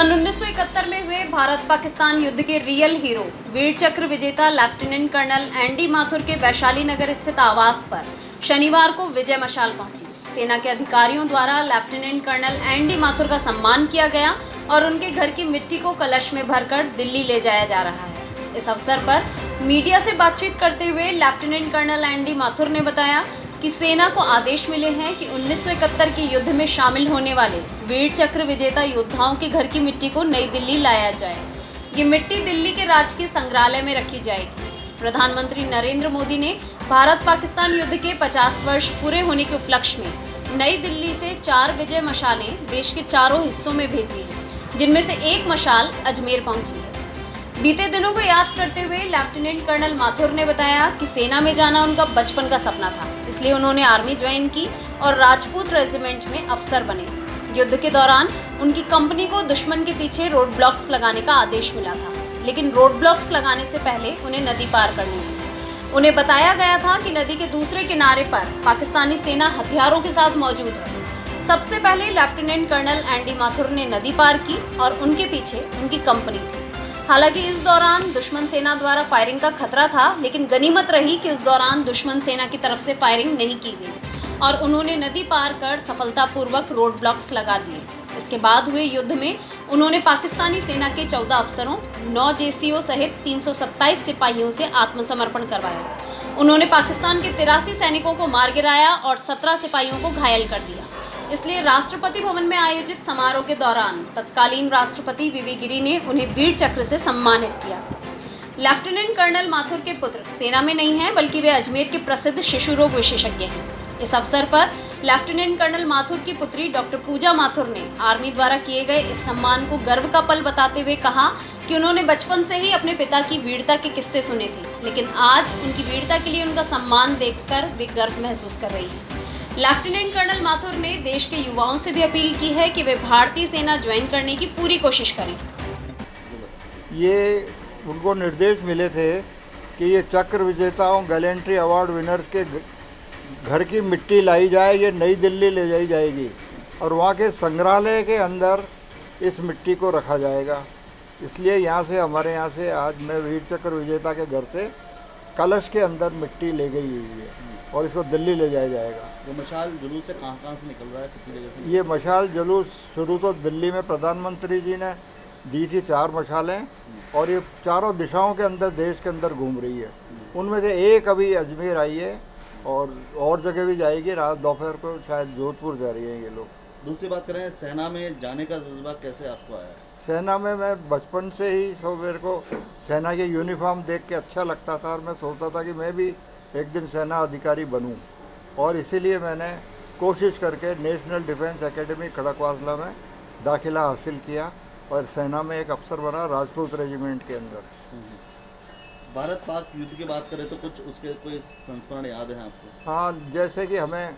सन 1971 में हुए भारत पाकिस्तान युद्ध के रियल हीरो वीर चक्र विजेता लेफ्टिनेंट कर्नल एंडी माथुर के वैशाली नगर स्थित आवास पर शनिवार को विजय मशाल पहुंची। सेना के अधिकारियों द्वारा लेफ्टिनेंट कर्नल एंडी माथुर का सम्मान किया गया और उनके घर की मिट्टी को कलश में भरकर दिल्ली ले जाया जा रहा है। इस अवसर पर मीडिया से बातचीत करते हुए लेफ्टिनेंट कर्नल एंडी माथुर ने बताया कि सेना को आदेश मिले हैं कि 1971 के युद्ध में शामिल होने वाले वीर चक्र विजेता योद्धाओं के घर की मिट्टी को नई दिल्ली लाया जाए। ये मिट्टी दिल्ली के राजकीय संग्रहालय में रखी जाएगी। प्रधानमंत्री नरेंद्र मोदी ने भारत पाकिस्तान युद्ध के 50 वर्ष पूरे होने के उपलक्ष्य में नई दिल्ली से 4 विजय मशालें देश के चारों हिस्सों में भेजी हैं, जिनमें से एक मशाल अजमेर पहुंची है। बीते दिनों को याद करते हुए लेफ्टिनेंट कर्नल माथुर ने बताया कि सेना में जाना उनका बचपन का सपना था, इसलिए उन्होंने आर्मी ज्वाइन की और राजपूत रेजिमेंट में अफसर बने। युद्ध के दौरान उनकी कंपनी को दुश्मन के पीछे रोड ब्लॉक्स लगाने का आदेश मिला था, लेकिन रोड ब्लॉक्स लगाने से पहले उन्हें नदी पार करनी थी। उन्हें बताया गया था कि नदी के दूसरे किनारे पर पाकिस्तानी सेना हथियारों के साथ मौजूद है। सबसे पहले लेफ्टिनेंट कर्नल एंडी माथुर ने नदी पार की और उनके पीछे उनकी कंपनी थी। हालांकि इस दौरान दुश्मन सेना द्वारा फायरिंग का खतरा था, लेकिन गनीमत रही कि उस दौरान दुश्मन सेना की तरफ से फायरिंग नहीं की गई और उन्होंने नदी पार कर सफलतापूर्वक रोड ब्लॉक्स लगा दिए। इसके बाद हुए युद्ध में उन्होंने पाकिस्तानी सेना के 14 अफसरों, 9 जेसीओ सहित 327 सिपाहियों से आत्मसमर्पण करवाया। उन्होंने पाकिस्तान के 83 सैनिकों को मार गिराया और 17 सिपाहियों को घायल कर दिया। इसलिए राष्ट्रपति भवन में आयोजित समारोह के दौरान तत्कालीन राष्ट्रपति वीवी गिरी ने उन्हें वीर चक्र से सम्मानित किया। लेफ्टिनेंट कर्नल माथुर के पुत्र सेना में नहीं हैं, बल्कि वे अजमेर के प्रसिद्ध शिशु रोग विशेषज्ञ हैं। इस अवसर पर लेफ्टिनेंट कर्नल माथुर की पुत्री डॉक्टर पूजा माथुर ने आर्मी द्वारा किए गए इस सम्मान को गर्व का पल बताते हुए कहा कि उन्होंने बचपन से ही अपने पिता की वीरता के किस्से सुने थे, लेकिन आज उनकी वीरता के लिए उनका सम्मान देखकर वे गर्व महसूस कर रही हैं। लेफ्टिनेंट कर्नल माथुर ने देश के युवाओं से भी अपील की है कि वे भारतीय सेना ज्वाइन करने की पूरी कोशिश करें। ये उनको निर्देश मिले थे कि ये चक्र विजेताओं, गैलेंट्री अवार्ड विनर्स के घर की मिट्टी लाई जाए, ये नई दिल्ली ले जाई जाएगी और वहाँ के संग्रहालय के अंदर इस मिट्टी को रखा जाएगा। इसलिए हमारे यहाँ से आज मैं वीर चक्र विजेता के घर से कलश के अंदर मिट्टी ले गई हुई है और इसको दिल्ली ले जाया जाएगा। ये मशाल जुलूस से कहाँ से निकल रहा है, कितनी जगह से? ये मशाल जुलूस शुरू तो दिल्ली में प्रधानमंत्री जी ने दी थी 4 मशालें और ये चारों दिशाओं के अंदर देश के अंदर घूम रही है। उनमें से एक अभी अजमेर आई है और जगह भी जाएगी। रात दोपहर को शायद जोधपुर जा रही है ये लोग। दूसरी बात करें, सेना में जाने का जज्बा कैसे आपको आया? सेना में मैं बचपन से ही मेरे को सेना के यूनिफॉर्म देख के अच्छा लगता था और मैं सोचता था कि मैं भी एक दिन सेना अधिकारी बनूं और इसीलिए मैंने कोशिश करके नेशनल डिफेंस एकेडमी खड़कवासला में दाखिला हासिल किया और सेना में एक अफसर बना राजपूत रेजिमेंट के अंदर। भारत पाक युद्ध की बात करें तो कुछ उसके कोई संस्मरण याद है आपको? हाँ, जैसे कि हमें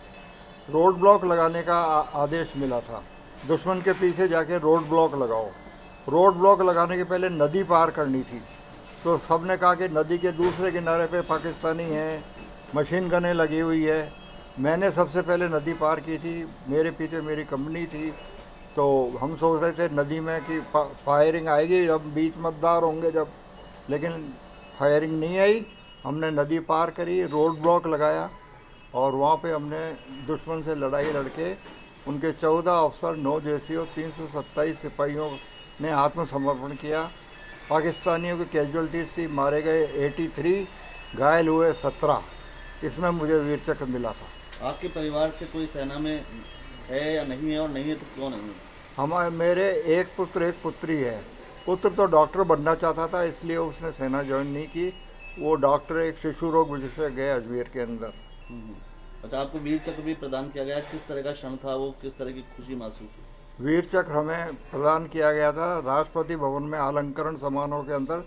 रोड ब्लॉक लगाने का आदेश मिला था। दुश्मन के पीछे जाके रोड ब्लॉक लगाओ। रोड ब्लॉक लगाने के पहले नदी पार करनी थी, तो सब ने कहा कि नदी के दूसरे किनारे पे पाकिस्तानी हैं, मशीन गनें लगी हुई है। मैंने सबसे पहले नदी पार की थी, मेरे पीछे मेरी कंपनी थी, तो हम सोच रहे थे नदी में कि फायरिंग आएगी जब बीच मतदार होंगे जब, लेकिन फायरिंग नहीं आई। हमने नदी पार करी, रोड ब्लॉक लगाया और वहाँ पे हमने दुश्मन से लड़ाई लड़के उनके 14 अफसर, 9 जेसीओ, 327 सिपाहियों ने आत्मसमर्पण किया। पाकिस्तानियों की कैजुअल्टीज थी, मारे गए 83, घायल हुए 17। इसमें मुझे वीर चक्र मिला था। आपके परिवार से कोई सेना में है या नहीं है, और नहीं है तो क्यों नहीं है? मेरे एक पुत्र एक पुत्री है। पुत्र तो डॉक्टर बनना चाहता था, इसलिए उसने सेना ज्वाइन नहीं की। वो डॉक्टर एक शिशु रोग विशेषज्ञ है अजमेर के अंदर। अच्छा, आपको वीर चक्र भी प्रदान किया गया, किस तरह का क्षण था वो, किस तरह की खुशी महसूस हुई? वीर चक्र हमें प्रदान किया गया था राष्ट्रपति भवन में अलंकरण समारोह के अंदर।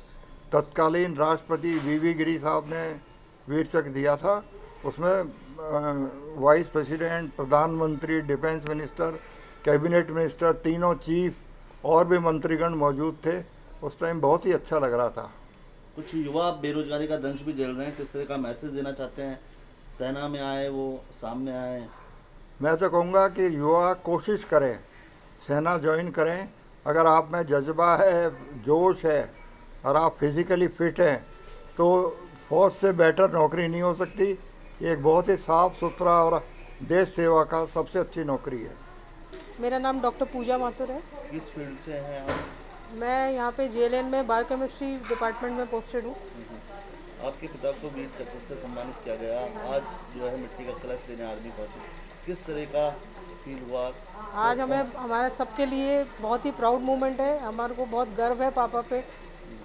तत्कालीन राष्ट्रपति वीवी गिरी साहब ने वीर चक्र दिया था। उसमें वाइस प्रेसिडेंट, प्रधानमंत्री, डिफेंस मिनिस्टर, कैबिनेट मिनिस्टर, तीनों चीफ और भी मंत्रीगण मौजूद थे। उस टाइम बहुत ही अच्छा लग रहा था। कुछ युवा बेरोजगारी का दंश भी झेल रहे हैं, किस तरह का मैसेज देना चाहते हैं? सेना में आए, वो सामने आए। मैं तो कहूँगा कि युवा कोशिश करें, सेना ज्वाइन करें अगर आप में जज्बा है, जोश है और आप फिज़िकली फिट हैं तो फौज से बेटर नौकरी नहीं हो सकती। ये एक बहुत ही साफ़ सुथरा और देश सेवा का सबसे अच्छी नौकरी है। मेरा नाम डॉक्टर पूजा माथुर है। किस फील्ड से हैं आप? मैं यहाँ पे जेएलएन में बायोकेमिस्ट्री डिपार्टमेंट में पोस्टेड हूँ। आपके पिता को वीर चक्र से सम्मानित किया गया, आज जो है मिट्टी का कलश लेने आर्मी पहुंचे, किस तरह का फील हुआ? आज हमें हमारे सबके लिए बहुत ही प्राउड मोमेंट है। हमारे को बहुत गर्व है पापा पे।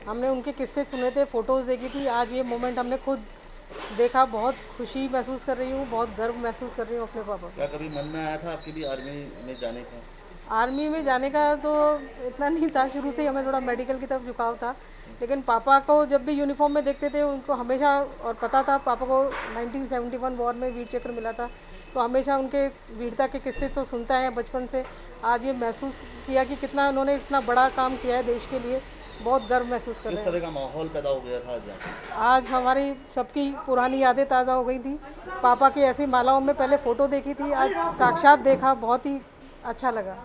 हमने उनके किस्से सुने थे, फ़ोटोज़ देखी थी, आज ये मोमेंट हमने खुद देखा। बहुत खुशी महसूस कर रही हूँ, बहुत गर्व महसूस कर रही हूँ अपने पापा क्या कभी मन में आया था आपके भी आर्मी में जाने का? आर्मी में जाने का तो इतना नहीं था, शुरू से ही हमें थोड़ा मेडिकल की तरफ झुकाव था। लेकिन पापा को जब भी यूनिफॉर्म में देखते थे उनको हमेशा, और पता था पापा को 1971 वॉर में वीर चक्र मिला था, तो हमेशा उनके वीरता के किस्से तो सुनता है बचपन से। आज ये महसूस किया कि कितना उन्होंने इतना बड़ा काम किया है देश के लिए, बहुत गर्व महसूस कर किस रहे हैं। तरह का माहौल पैदा हो गया था आज यहाँ? आज हमारी सबकी पुरानी यादें ताज़ा हो गई थी। पापा की ऐसी मालाओं में पहले फ़ोटो देखी थी, आज साक्षात देखा, बहुत ही अच्छा लगा।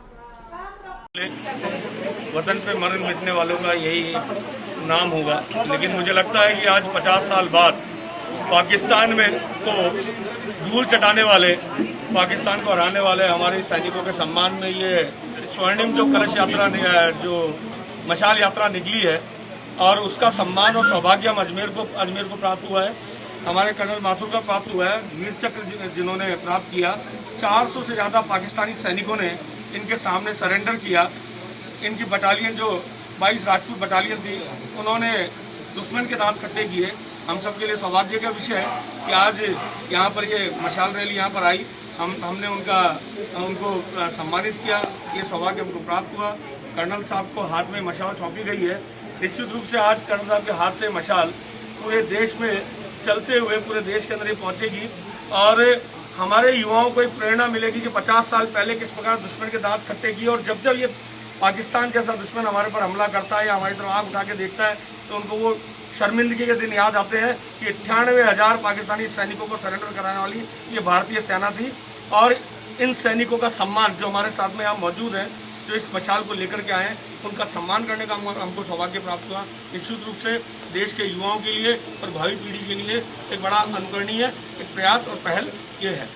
वतन पे मरण मिटने वालों का यही नाम होगा, लेकिन मुझे लगता है कि आज 50 साल बाद पाकिस्तान में को धूल चटाने वाले, पाकिस्तान को हराने वाले हमारे सैनिकों के सम्मान में ये स्वर्णिम जो कलश यात्रा, जो मशाल यात्रा निकली है, और उसका सम्मान और सौभाग्य हम अजमेर को प्राप्त हुआ है। हमारे कर्नल माथुर का प्राप्त हुआ है। वीर चक्र जिन्होंने प्राप्त किया, 400 से ज़्यादा पाकिस्तानी सैनिकों ने इनके सामने सरेंडर किया। इनकी बटालियन जो 22 राजपूत बटालियन थी, उन्होंने दुश्मन के दांत खट्टे किए। हम सबके लिए सौभाग्य का विषय है कि आज यहाँ पर ये मशाल रैली यहाँ पर आई, हमने उनको सम्मानित किया। ये सौभाग्य हमको प्राप्त हुआ। कर्नल साहब को हाथ में मशाल सौंपी गई है। निश्चित रूप से आज कर्नल साहब के हाथ से मशाल पूरे देश में चलते हुए पूरे देश के अंदर ये पहुँचेगी, और हमारे युवाओं को एक प्रेरणा मिलेगी कि 50 साल पहले किस प्रकार दुश्मन के दांत खट्टे किए, और जब ये पाकिस्तान जैसा दुश्मन हमारे पर हमला करता है या हमारी तरफ आँख उठा के देखता है, तो उनको वो शर्मिंदगी के दिन याद आते हैं कि 98,000 पाकिस्तानी सैनिकों को सरेंडर कराने वाली ये भारतीय सेना थी। और इन सैनिकों का सम्मान, जो हमारे साथ में यहाँ मौजूद हैं, जो इस मशाल को लेकर के आए हैं, उनका सम्मान करने का हमको सौभाग्य प्राप्त हुआ। निश्चित रूप से देश के युवाओं के लिए और भावी पीढ़ी के लिए एक बड़ा अनुकरणीय एक प्रयास और पहल ये है।